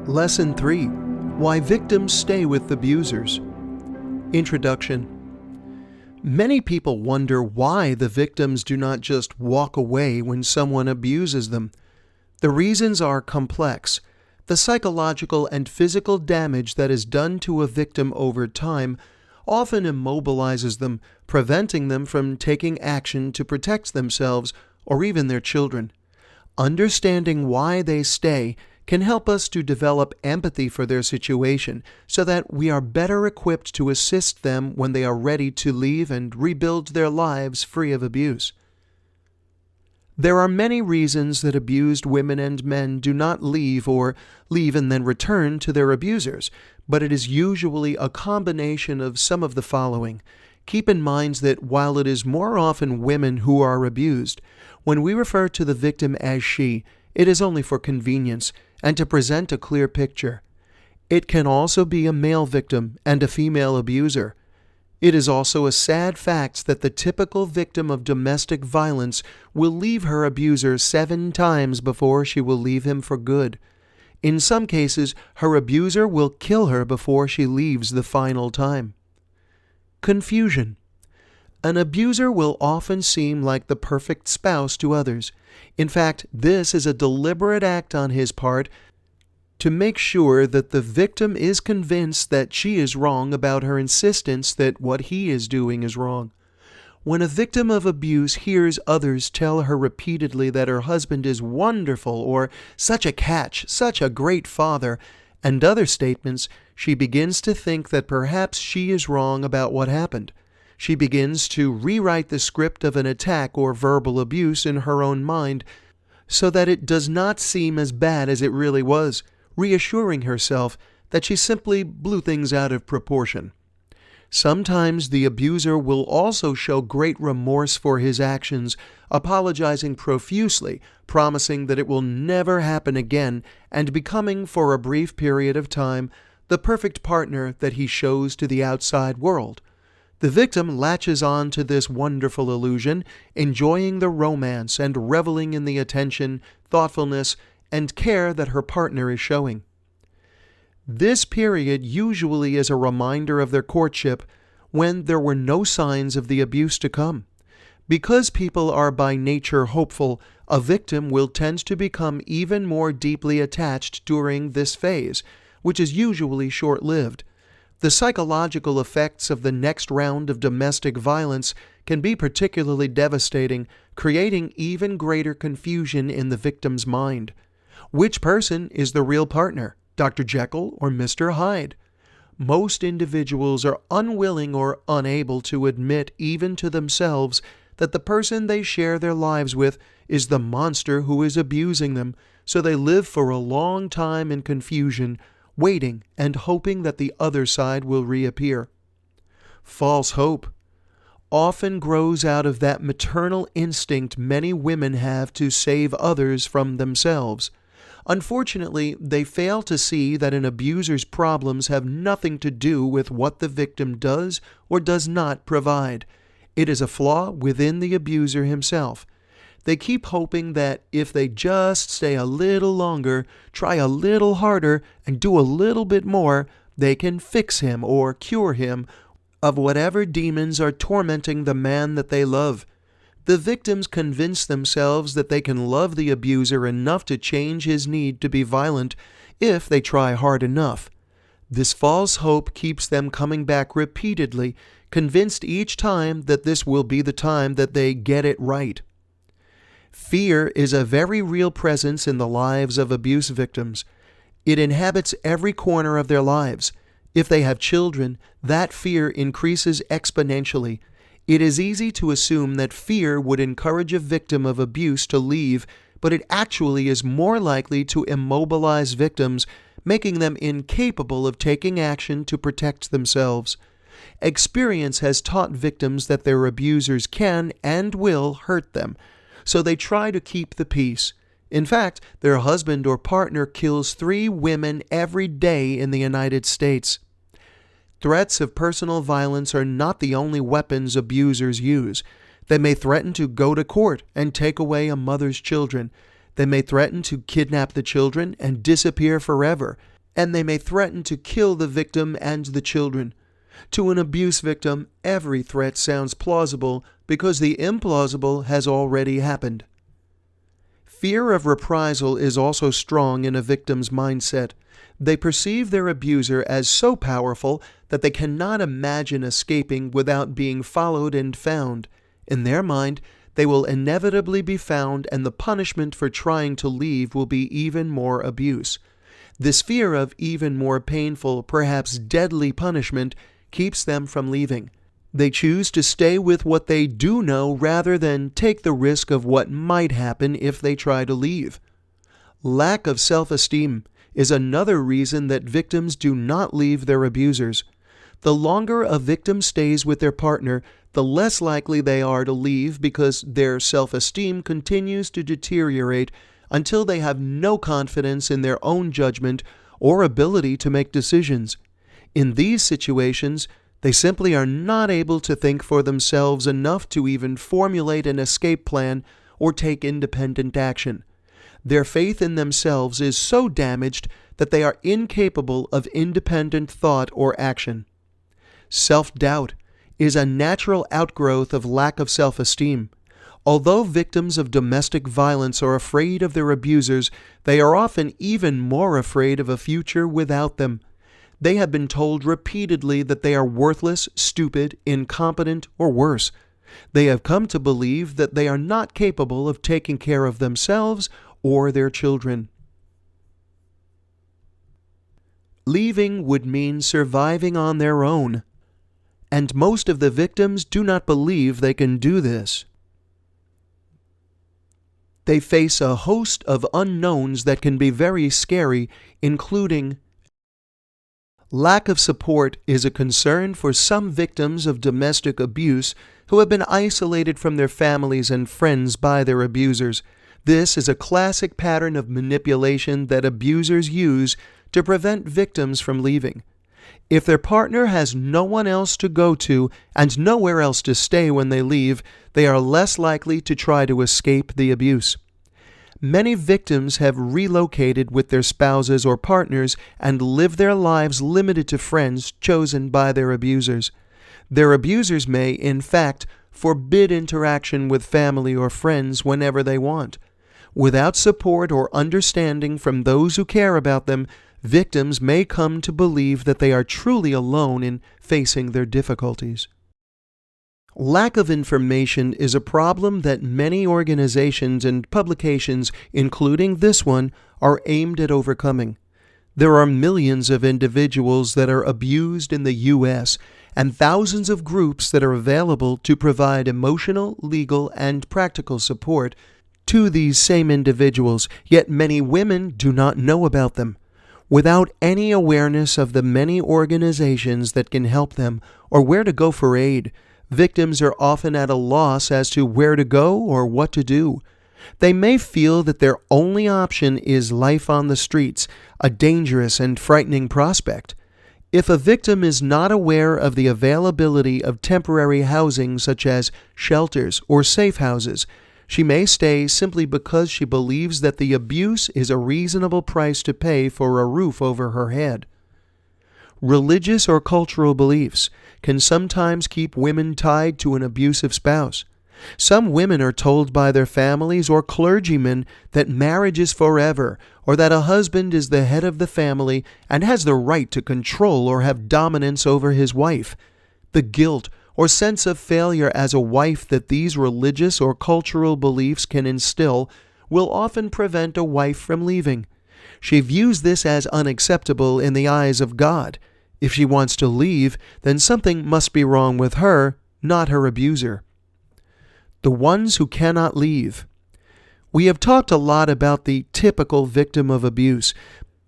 Lesson 3. Why Victims Stay with Abusers. Introduction. Many people wonder why the victims do not just walk away when someone abuses them. The reasons are complex. The psychological and physical damage that is done to a victim over time often immobilizes them, preventing them from taking action to protect themselves or even their children. Understanding why they stay can help us to develop empathy for their situation so that we are better equipped to assist them when they are ready to leave and rebuild their lives free of abuse. There are many reasons that abused women and men do not leave or leave and then return to their abusers, but it is usually a combination of some of the following. Keep in mind that while it is more often women who are abused, when we refer to the victim as she, it is only for convenience and to present a clear picture. It can also be a male victim and a female abuser. It is also a sad fact that the typical victim of domestic violence will leave her abuser 7 times before she will leave him for good. In some cases, her abuser will kill her before she leaves the final time. Confusion. An abuser will often seem like the perfect spouse to others. In fact, this is a deliberate act on his part to make sure that the victim is convinced that she is wrong about her insistence that what he is doing is wrong. When a victim of abuse hears others tell her repeatedly that her husband is wonderful or such a catch, such a great father, and other statements, she begins to think that perhaps she is wrong about what happened. She begins to rewrite the script of an attack or verbal abuse in her own mind so that it does not seem as bad as it really was, reassuring herself that she simply blew things out of proportion. Sometimes the abuser will also show great remorse for his actions, apologizing profusely, promising that it will never happen again, and becoming, for a brief period of time, the perfect partner that he shows to the outside world. The victim latches on to this wonderful illusion, enjoying the romance and reveling in the attention, thoughtfulness, and care that her partner is showing. This period usually is a reminder of their courtship when there were no signs of the abuse to come. Because people are by nature hopeful, a victim will tend to become even more deeply attached during this phase, which is usually short-lived. The psychological effects of the next round of domestic violence can be particularly devastating, creating even greater confusion in the victim's mind. Which person is the real partner, Dr. Jekyll or Mr. Hyde? Most individuals are unwilling or unable to admit even to themselves that the person they share their lives with is the monster who is abusing them, so they live for a long time in confusion, waiting and hoping that the other side will reappear. False hope often grows out of that maternal instinct many women have to save others from themselves. Unfortunately, they fail to see that an abuser's problems have nothing to do with what the victim does or does not provide. It is a flaw within the abuser himself. They keep hoping that if they just stay a little longer, try a little harder, and do a little bit more, they can fix him or cure him of whatever demons are tormenting the man that they love. The victims convince themselves that they can love the abuser enough to change his need to be violent if they try hard enough. This false hope keeps them coming back repeatedly, convinced each time that this will be the time that they get it right. Fear is a very real presence in the lives of abuse victims. It inhabits every corner of their lives. If they have children, that fear increases exponentially. It is easy to assume that fear would encourage a victim of abuse to leave, but it actually is more likely to immobilize victims, making them incapable of taking action to protect themselves. Experience has taught victims that their abusers can and will hurt them, so they try to keep the peace. In fact, their husband or partner kills 3 women every day in the United States. Threats of personal violence are not the only weapons abusers use. They may threaten to go to court and take away a mother's children. They may threaten to kidnap the children and disappear forever. and they may threaten to kill the victim and the children. To an abuse victim, every threat sounds plausible because the implausible has already happened. Fear of reprisal is also strong in a victim's mindset. They perceive their abuser as so powerful that they cannot imagine escaping without being followed and found. In their mind, they will inevitably be found, and the punishment for trying to leave will be even more abuse. This fear of even more painful, perhaps deadly punishment keeps them from leaving. They choose to stay with what they do know rather than take the risk of what might happen if they try to leave. Lack of self-esteem is another reason that victims do not leave their abusers. The longer a victim stays with their partner, the less likely they are to leave because their self-esteem continues to deteriorate until they have no confidence in their own judgment or ability to make decisions. In these situations, they simply are not able to think for themselves enough to even formulate an escape plan or take independent action. Their faith in themselves is so damaged that they are incapable of independent thought or action. Self-doubt is a natural outgrowth of lack of self-esteem. Although victims of domestic violence are afraid of their abusers, they are often even more afraid of a future without them. They have been told repeatedly that they are worthless, stupid, incompetent, or worse. They have come to believe that they are not capable of taking care of themselves or their children. Leaving would mean surviving on their own, and most of the victims do not believe they can do this. They face a host of unknowns that can be very scary, including lack of support is a concern for some victims of domestic abuse who have been isolated from their families and friends by their abusers. This is a classic pattern of manipulation that abusers use to prevent victims from leaving. If their partner has no one else to go to and nowhere else to stay when they leave, they are less likely to try to escape the abuse. Many victims have relocated with their spouses or partners and live their lives limited to friends chosen by their abusers. Their abusers may, in fact, forbid interaction with family or friends whenever they want. Without support or understanding from those who care about them, victims may come to believe that they are truly alone in facing their difficulties. Lack of information is a problem that many organizations and publications, including this one, are aimed at overcoming. There are millions of individuals that are abused in the U.S., and thousands of groups that are available to provide emotional, legal, and practical support to these same individuals, yet many women do not know about them. Without any awareness of the many organizations that can help them or where to go for aid, victims are often at a loss as to where to go or what to do. They may feel that their only option is life on the streets, a dangerous and frightening prospect. If a victim is not aware of the availability of temporary housing such as shelters or safe houses, she may stay simply because she believes that the abuse is a reasonable price to pay for a roof over her head. Religious or cultural beliefs can sometimes keep women tied to an abusive spouse. Some women are told by their families or clergymen that marriage is forever, or that a husband is the head of the family and has the right to control or have dominance over his wife. The guilt or sense of failure as a wife that these religious or cultural beliefs can instill will often prevent a wife from leaving. She views this as unacceptable in the eyes of God. If she wants to leave, then something must be wrong with her, not her abuser. The ones who cannot leave. We have talked a lot about the typical victim of abuse,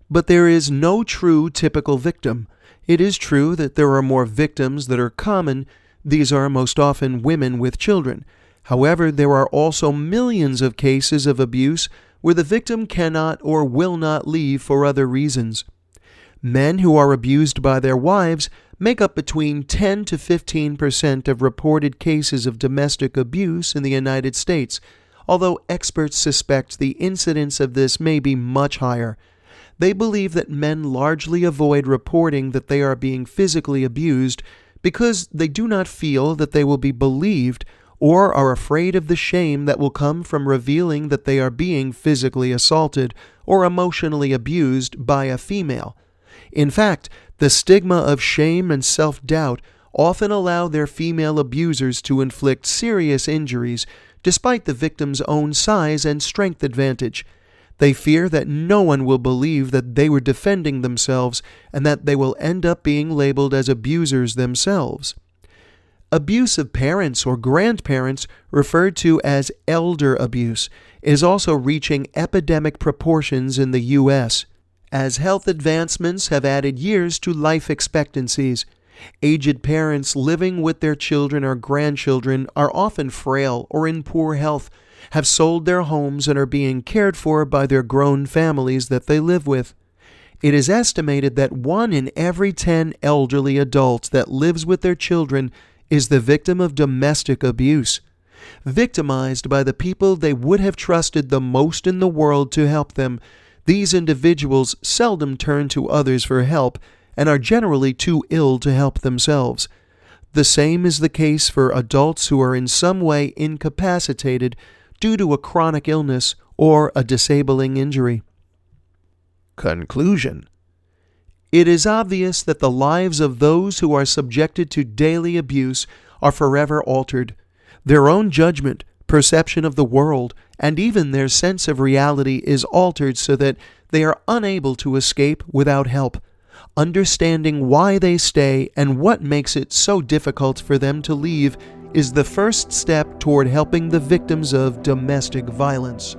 but there is no true typical victim. It is true that there are more victims that are common. These are most often women with children. However, there are also millions of cases of abuse where the victim cannot or will not leave for other reasons. Men who are abused by their wives make up between 10 to 15% of reported cases of domestic abuse in the United States, although experts suspect the incidence of this may be much higher. They believe that men largely avoid reporting that they are being physically abused because they do not feel that they will be believed or are afraid of the shame that will come from revealing that they are being physically assaulted or emotionally abused by a female. In fact, the stigma of shame and self-doubt often allow their female abusers to inflict serious injuries despite the victim's own size and strength advantage. They fear that no one will believe that they were defending themselves and that they will end up being labeled as abusers themselves. Abuse of parents or grandparents, referred to as elder abuse, is also reaching epidemic proportions in the U.S. as health advancements have added years to life expectancies. Aged parents living with their children or grandchildren are often frail or in poor health, have sold their homes and are being cared for by their grown families that they live with. It is estimated that 1 in every 10 elderly adults that lives with their children is the victim of domestic abuse. Victimized by the people they would have trusted the most in the world to help them, these individuals seldom turn to others for help and are generally too ill to help themselves. The same is the case for adults who are in some way incapacitated due to a chronic illness or a disabling injury. Conclusion. It is obvious that the lives of those who are subjected to daily abuse are forever altered. Their own judgment, perception of the world, and even their sense of reality is altered so that they are unable to escape without help. Understanding why they stay and what makes it so difficult for them to leave is the first step toward helping the victims of domestic violence.